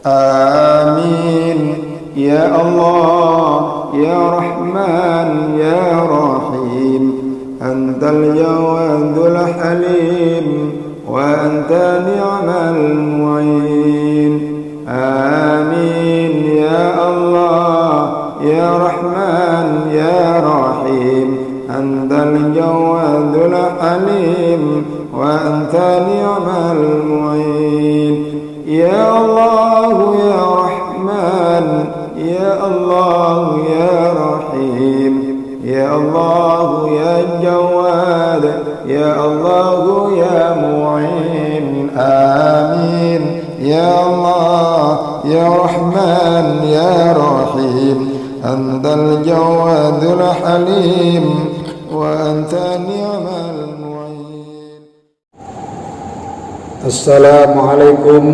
آمين يا الله يا رحمن يا رحيم أنت الجواد الحليم وأنت نعم المعين. آمين يا الله يا رحمن يا رحيم أنت الجواد الحليم وأنت نعم المعين. يا الله يا رحمن يا الله يا رحيم يا الله يا جواد يا الله يا معين. آمين يا الله يا رحمن يا رحيم أنت الجواد الحليم وأنت نعم المعين. السلام عليكم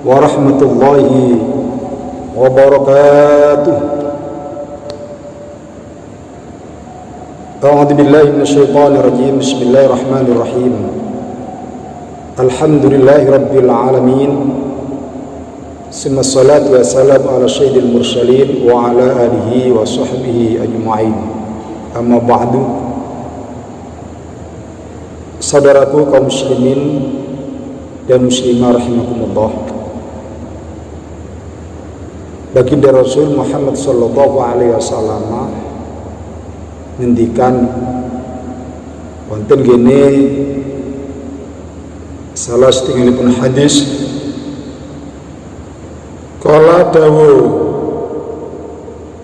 ورحمة الله وبركاته. أعوذ بالله من الشيطان الرجيم. بسم الله الرحمن الرحيم. الحمد لله رب العالمين ثم الصلاة والسلام على سيد المرسلين وعلى آله وصحبه أجمعين. Amma ba'du. Saudaraku kaum muslimin dan muslimah rahimakumullah, baginda Rasul Muhammad sallallahu alaihi wasallam ngendikan wonten gene salah setunggalipun hadis, kala dawuh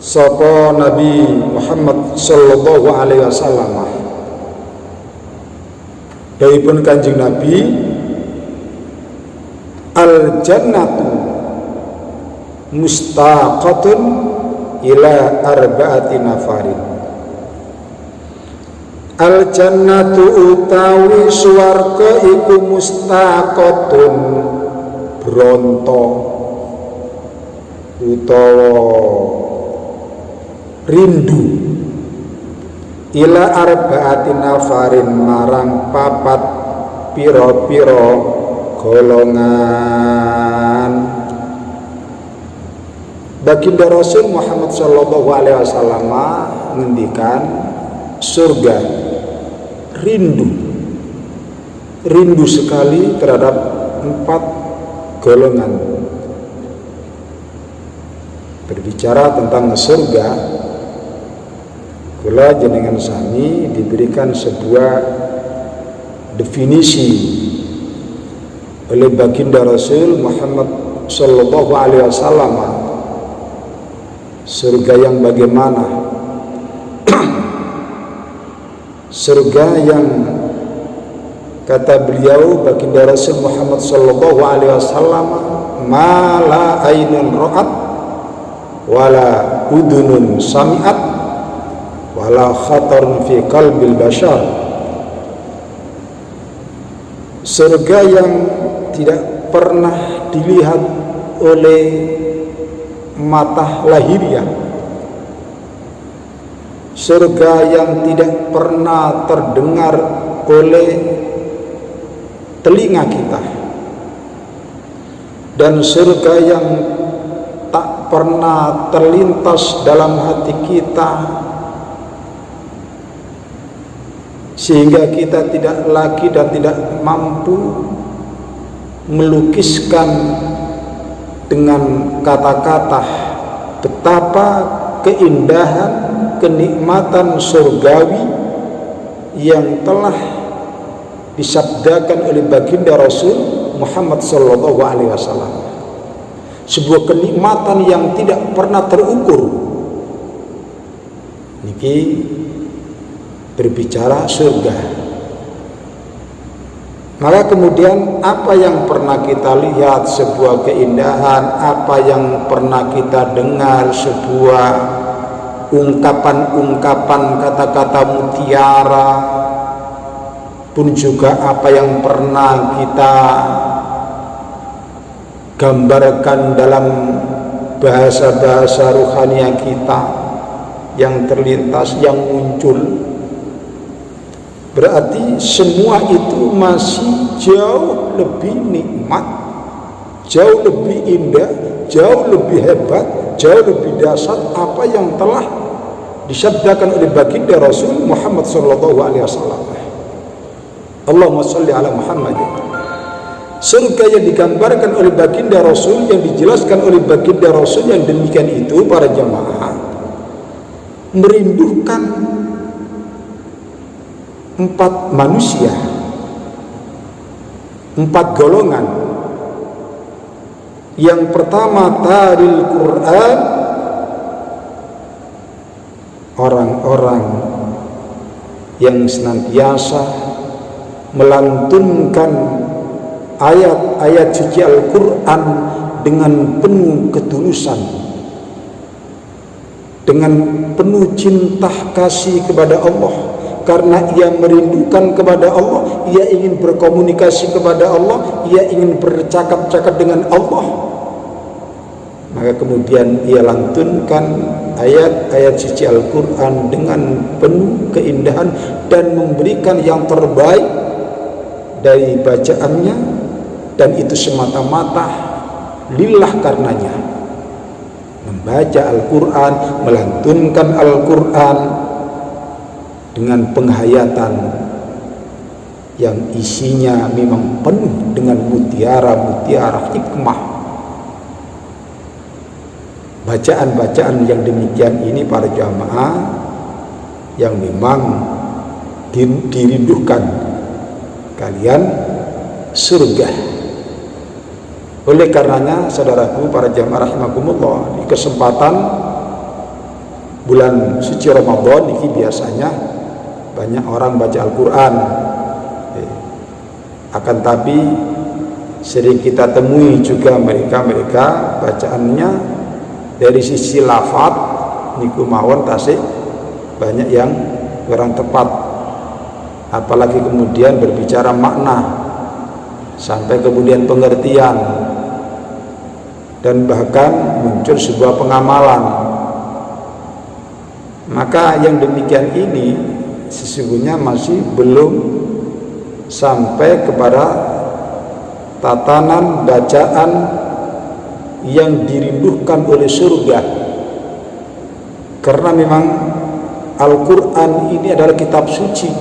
sapa Nabi Muhammad sallallahu alaihi wasallam, dawuhipun Kanjeng Nabi, al jannatu mustaqatun ila arba'ati nafarin. Al jannatu utawi swarga iku mustaqatun bronto utawa rindu ila arba'ati nafarin marang papat piro-piro golongan. Baginda Rasul Muhammad sallallahu alaihi wasallam ngendikan surga rindu sekali terhadap 4 golongan. Berbicara tentang surga, kula jenengan sami diberikan sebuah definisi oleh baginda Rasul Muhammad sallallahu alaihi wasallam. Surga yang bagaimana? Surga yang kata beliau baginda Rasul Muhammad sallallahu alaihi wasallam, ma la ainun ra'at wala udunun sami'at wala khatarun fi qalbil bashar. Surga yang tidak pernah dilihat oleh mata lahiriah, surga yang tidak pernah terdengar oleh telinga kita, dan surga yang tak pernah terlintas dalam hati kita, sehingga kita tidak lagi dan tidak mampu melukiskan dengan kata-kata betapa keindahan, kenikmatan surgawi yang telah disabdakan oleh baginda Rasul Muhammad sallallahu alaihi wasallam. Sebuah kenikmatan yang tidak pernah terukur. Niki berbicara surga. Maka kemudian apa yang pernah kita lihat sebuah keindahan, apa yang pernah kita dengar sebuah ungkapan-ungkapan kata-kata mutiara, pun juga apa yang pernah kita gambarkan dalam bahasa-bahasa ruhania kita yang terlintas, yang muncul, berarti semua itu masih jauh lebih nikmat jauh lebih indah, jauh lebih hebat, jauh lebih dahsyat apa yang telah disabdakan oleh baginda Rasul Muhammad sallallahu alaihi wasallam. Allahumma shalli ala Muhammad. Surga yang digambarkan oleh baginda Rasul, yang dijelaskan oleh baginda Rasul yang demikian itu, para jamaah, merindukan 4 manusia, 4 golongan. Yang pertama, taril Quran, orang-orang yang senantiasa melantunkan ayat-ayat suci Al-Quran dengan penuh ketulusan, dengan penuh cinta kasih kepada Allah, karena ia merindukan kepada Allah, ia ingin berkomunikasi kepada Allah, ia ingin bercakap-cakap dengan Allah. Maka kemudian ia lantunkan ayat-ayat suci Al-Quran dengan penuh keindahan dan memberikan yang terbaik dari bacaannya, dan itu semata-mata lillah karenanya. Membaca Al-Quran, melantunkan Al-Quran dengan penghayatan yang isinya memang penuh dengan mutiara-mutiara hikmah. Bacaan-bacaan yang demikian ini, para jamaah, yang memang dirindukan kalian surga. Oleh karenanya, saudaraku, para jamaah rahimakumullah, di kesempatan bulan suci Ramadan ini biasanya banyak orang baca Al-Quran, akan tapi sering kita temui juga mereka bacaannya dari sisi lafaz niku mawon tasik banyak yang kurang tepat, apalagi kemudian berbicara makna sampai kemudian pengertian, dan bahkan muncul sebuah pengamalan. Maka yang demikian ini sesungguhnya masih belum sampai kepada tatanan bacaan yang dirindukan oleh surga. Karena memang Al-Quran ini adalah kitab suci.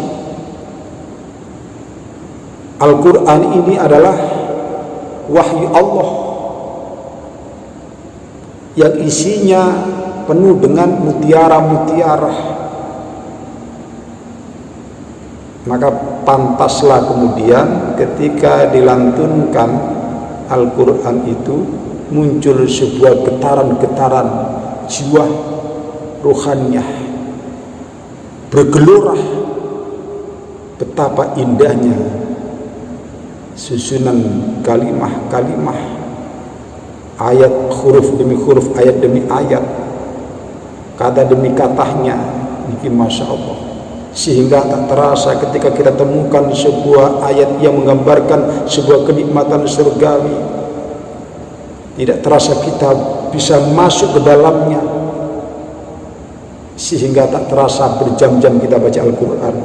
Al-Quran ini adalah wahyu Allah yang isinya penuh dengan mutiara-mutiara. Maka pantaslah kemudian ketika dilantunkan Al-Quran itu muncul sebuah getaran-getaran jiwa rohaniyah, bergelora betapa indahnya susunan kalimah-kalimah, ayat huruf demi huruf, ayat demi ayat, kata demi katanya, ini masya Allah. Sehingga tak terasa ketika kita temukan sebuah ayat yang menggambarkan sebuah kenikmatan surgawi, tidak terasa kita bisa masuk ke dalamnya, sehingga tak terasa berjam-jam kita baca Al-Quran.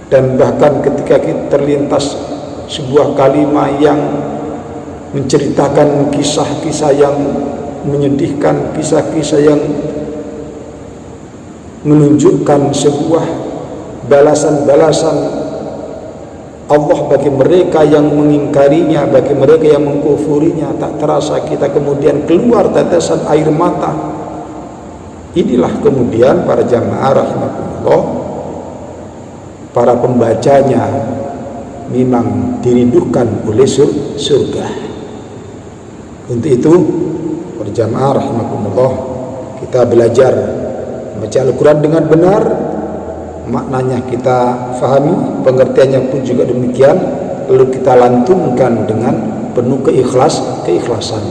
Dan bahkan ketika kita terlintas sebuah kalimat yang menceritakan kisah-kisah yang menyedihkan, kisah-kisah yang menunjukkan sebuah balasan-balasan Allah bagi mereka yang mengingkarinya, bagi mereka yang mengkufurinya, tak terasa kita kemudian keluar tetesan air mata. Inilah kemudian para jamaah rahimakumullah, para pembacanya memang dirindukan oleh surga. Untuk itu para jamaah rahimakumullah, kita belajar membaca Al-Quran dengan benar, maknanya kita fahami, pengertiannya pun juga demikian, lalu kita lantunkan dengan penuh keikhlasan.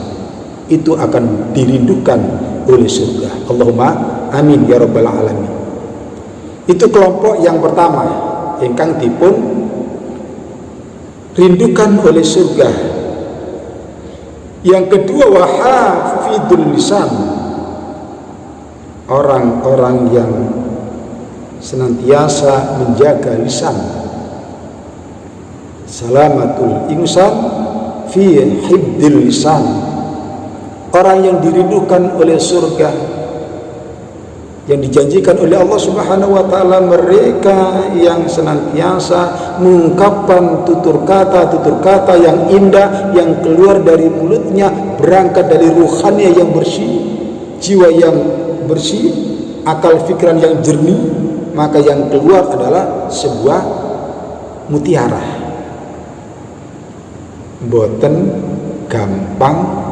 Itu akan dirindukan oleh surga. Allahumma amin ya rabbal alamin. Itu kelompok yang pertama ingkang dipun rindukan oleh surga. Yang kedua, wahafidul lisan, orang-orang yang senantiasa menjaga lisan. Salamatul insan fi hibdil lisan. Orang yang dirindukan oleh surga, yang dijanjikan oleh Allah Subhanahu wa taala, mereka yang senantiasa mengungkapkan tutur kata yang indah yang keluar dari mulutnya, berangkat dari ruhannya yang bersih, jiwa yang bersih, akal pikiran yang jernih, maka yang keluar adalah sebuah mutiara. Boten gampang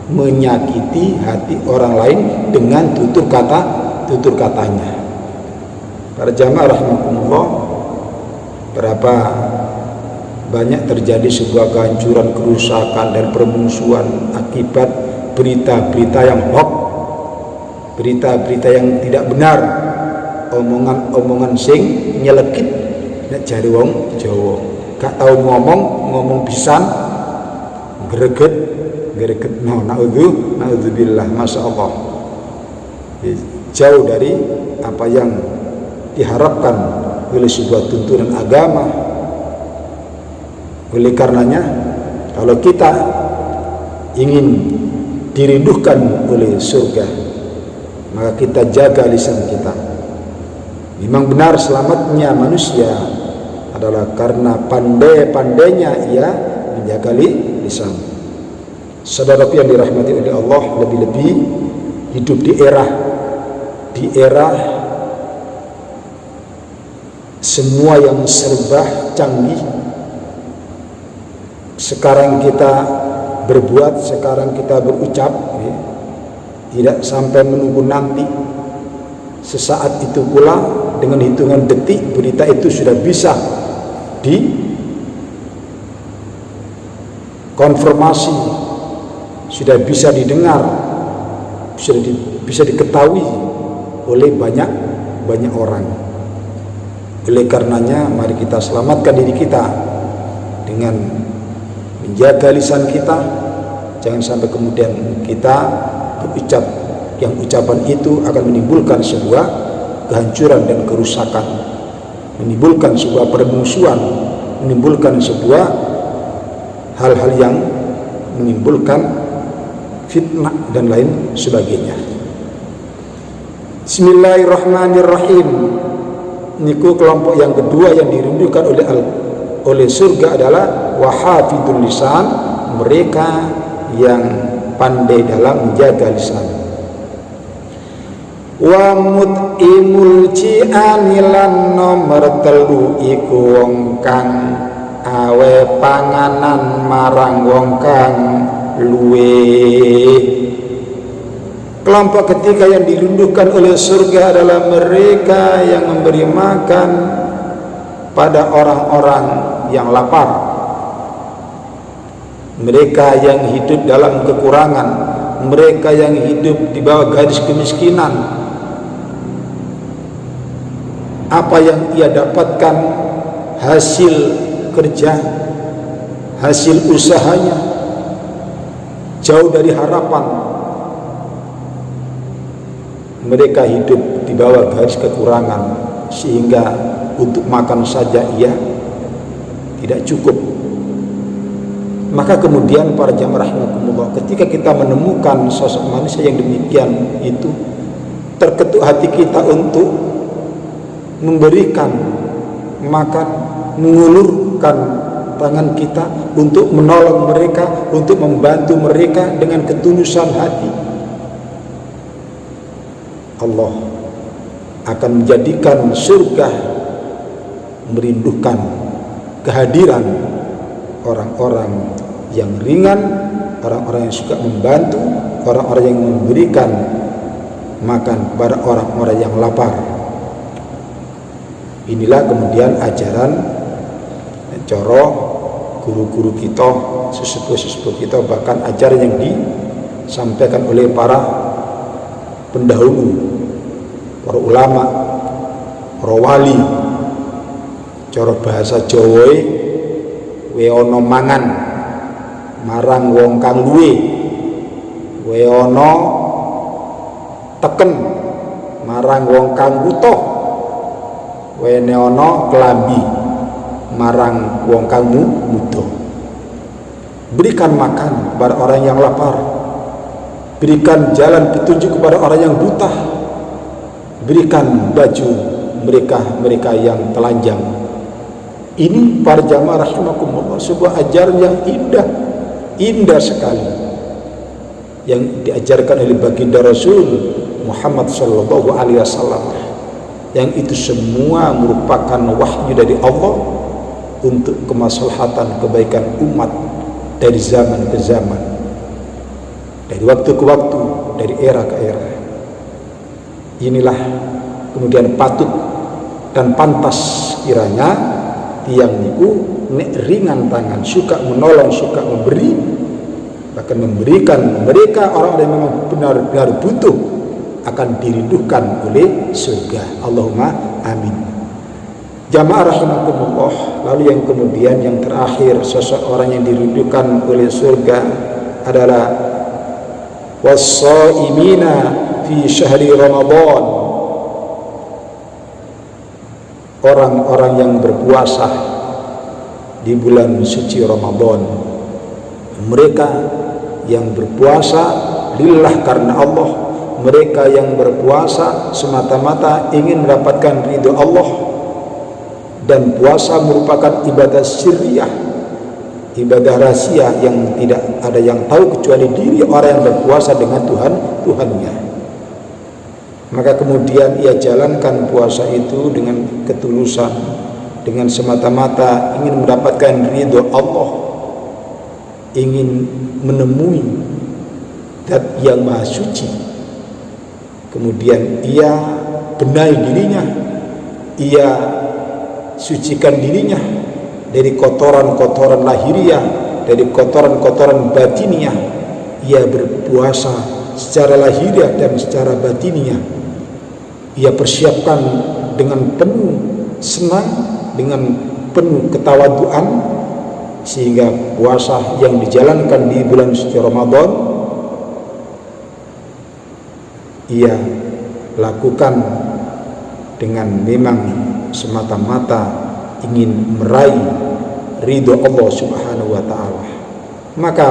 menyakiti hati orang lain dengan tutur katanya. Para jamaah rahimakumullah, berapa banyak terjadi sebuah kehancuran, kerusakan dan permusuhan akibat berita-berita yang hoax, berita-berita yang tidak benar, omongan-omongan sing nyelekit, nek jare wong Jawa gak tahu ngomong pisan greget naudzubillah, masya Allah, jauh dari apa yang diharapkan oleh sebuah tuntunan agama. Oleh karenanya, kalau kita ingin dirindukan oleh surga, maka kita jaga lisan kita. Memang benar selamatnya manusia adalah karena pandai-pandainya ia menjaga lisan. Saudaraku yang dirahmati oleh Allah, lebih-lebih hidup di era semua yang serba canggih. Sekarang kita berbuat, sekarang kita berucap, tidak sampai menunggu nanti. Sesaat itu pula dengan hitungan detik berita itu sudah bisa dikonfirmasi, sudah bisa didengar, bisa diketahui oleh banyak orang. Oleh karenanya, mari kita selamatkan diri kita dengan menjaga lisan kita. Jangan sampai kemudian kita berucap yang ucapan itu akan menimbulkan sebuah kehancuran dan kerusakan, menimbulkan sebuah permusuhan, menimbulkan sebuah hal-hal yang menimbulkan fitnah dan lain sebagainya. Bismillahirrahmanirrahim. Niku kelompok yang kedua yang dirindukan oleh surga adalah wahafidul lisan, mereka yang pandai dalam menjaga lisan. Wa mut'imul ji'anilan nomor telu iku wong kang awe panganan marang wong kang luwe. Kelompok ketiga yang dirindukan oleh surga adalah mereka yang memberi makan pada orang-orang yang lapar, mereka yang hidup dalam kekurangan, mereka yang hidup di bawah garis kemiskinan. Apa yang ia dapatkan hasil kerja, hasil usahanya jauh dari harapan. Mereka hidup di bawah garis kekurangan, sehingga untuk makan saja ia tidak cukup. Maka kemudian para jamaah rahimakumullah, ketika kita menemukan sosok manusia yang demikian itu, terketuk hati kita untuk memberikan makan, mengulurkan tangan kita untuk menolong mereka, untuk membantu mereka dengan ketulusan hati. Allah akan menjadikan surga merindukan kehadiran orang-orang yang ringan, orang-orang yang suka membantu, orang-orang yang memberikan makan kepada orang-orang yang lapar. Inilah kemudian ajaran coro guru-guru kita, sesepuh-sesepuh kita, bahkan ajaran yang disampaikan oleh para pendahulu, para ulama, para wali. Coro bahasa Jawa we ana mangan marang wong kang luwe, we ana teken marang wong kang butuh, wene ana klambi marang wong kang muda. Berikan makan kepada orang yang lapar, berikan jalan petunjuk kepada orang yang buta, berikan baju mereka yang telanjang. Ini para jamaah rahimakumullah, sebuah ajaran yang indah sekali, yang diajarkan oleh baginda Rasul Muhammad sallallahu alaihi wasallam, yang itu semua merupakan wahyu dari Allah untuk kemaslahatan kebaikan umat dari zaman ke zaman, dari waktu ke waktu, dari era ke era. Inilah kemudian patut dan pantas kiranya tiang niku nek ringan tangan, suka menolong, suka memberi, bahkan memberikan mereka orang yang memang benar-benar butuh, akan dirindukan oleh surga. Allahumma amin. Jamaah rahimakumullah, lalu yang kemudian yang terakhir, seseorang yang dirindukan oleh surga adalah was-shaimina fi syahri Ramadan, orang-orang yang berpuasa di bulan suci Ramadan. Mereka yang berpuasa lillah karena Allah, mereka yang berpuasa semata-mata ingin mendapatkan ridho Allah. Dan puasa merupakan ibadah sirriyah, ibadah rahasia yang tidak ada yang tahu kecuali diri orang yang berpuasa dengan Tuhannya. Maka kemudian ia jalankan puasa itu dengan ketulusan, dengan semata-mata ingin mendapatkan ridho Allah, ingin menemui Zat yang Maha Suci. Kemudian ia benahi dirinya, ia sucikan dirinya dari kotoran-kotoran lahiriah, dari kotoran-kotoran batiniah. Ia berpuasa secara lahiriah dan secara batiniah. Ia persiapkan dengan penuh senang, dengan penuh ketawaduan, sehingga puasa yang dijalankan di bulan suci Ramadan ia lakukan dengan memang semata-mata ingin meraih ridho Allah Subhanahu wa ta'ala. Maka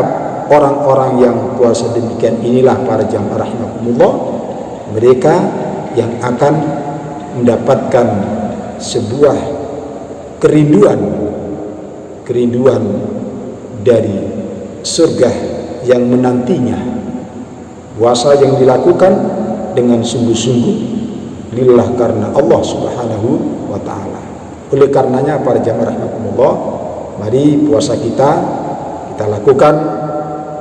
orang-orang yang puasa demikian inilah para jamaah rahimakumullah, mereka yang akan mendapatkan sebuah kerinduan dari surga yang menantinya. Puasa yang dilakukan dengan sungguh-sungguh lillah karena Allah Subhanahu wa ta'ala. Oleh karenanya para jamaah rahimakumullah, mari puasa kita lakukan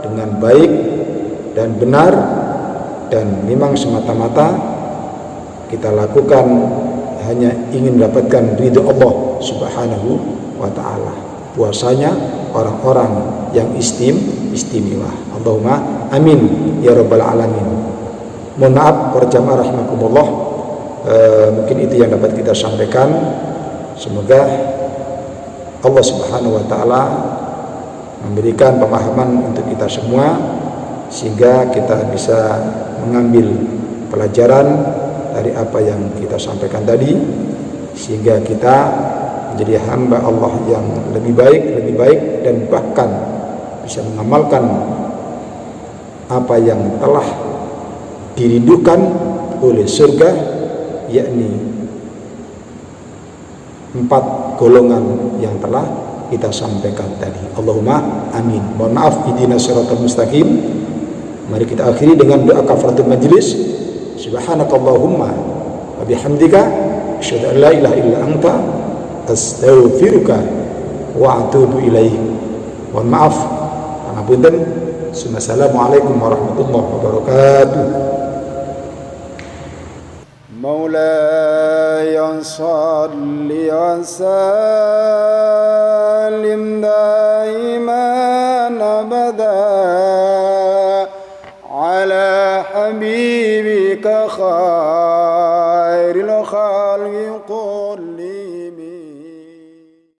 dengan baik dan benar, dan memang semata-mata kita lakukan hanya ingin mendapatkan ridho Allah Subhanahu wa ta'ala. Puasanya orang-orang yang istimewa. Allahumma amin ya rabbal alamin. Mohon maaf para jamaah rahimakumullah, mungkin itu yang dapat kita sampaikan. Semoga Allah Subhanahu wa ta'ala memberikan pemahaman untuk kita semua, sehingga kita bisa mengambil pelajaran dari apa yang kita sampaikan tadi, sehingga kita menjadi hamba Allah yang lebih baik, dan bahkan bisa mengamalkan apa yang telah dirindukan oleh surga, yakni 4 golongan yang telah kita sampaikan tadi. Allahumma amin. Mohon maaf, ihdinas siratal mustaqim. Mari kita akhiri dengan doa kafaratul majlis. Subhanakallahumma wa bihamdika asyhadu an la ilaha illa anta astaghfiruka wa atubu ilaik. Mohon maaf, pangapunten. Assalamualaikum warahmatullahi wabarakatuh. مولاي صل وسلم دائما أبدا على حبيبك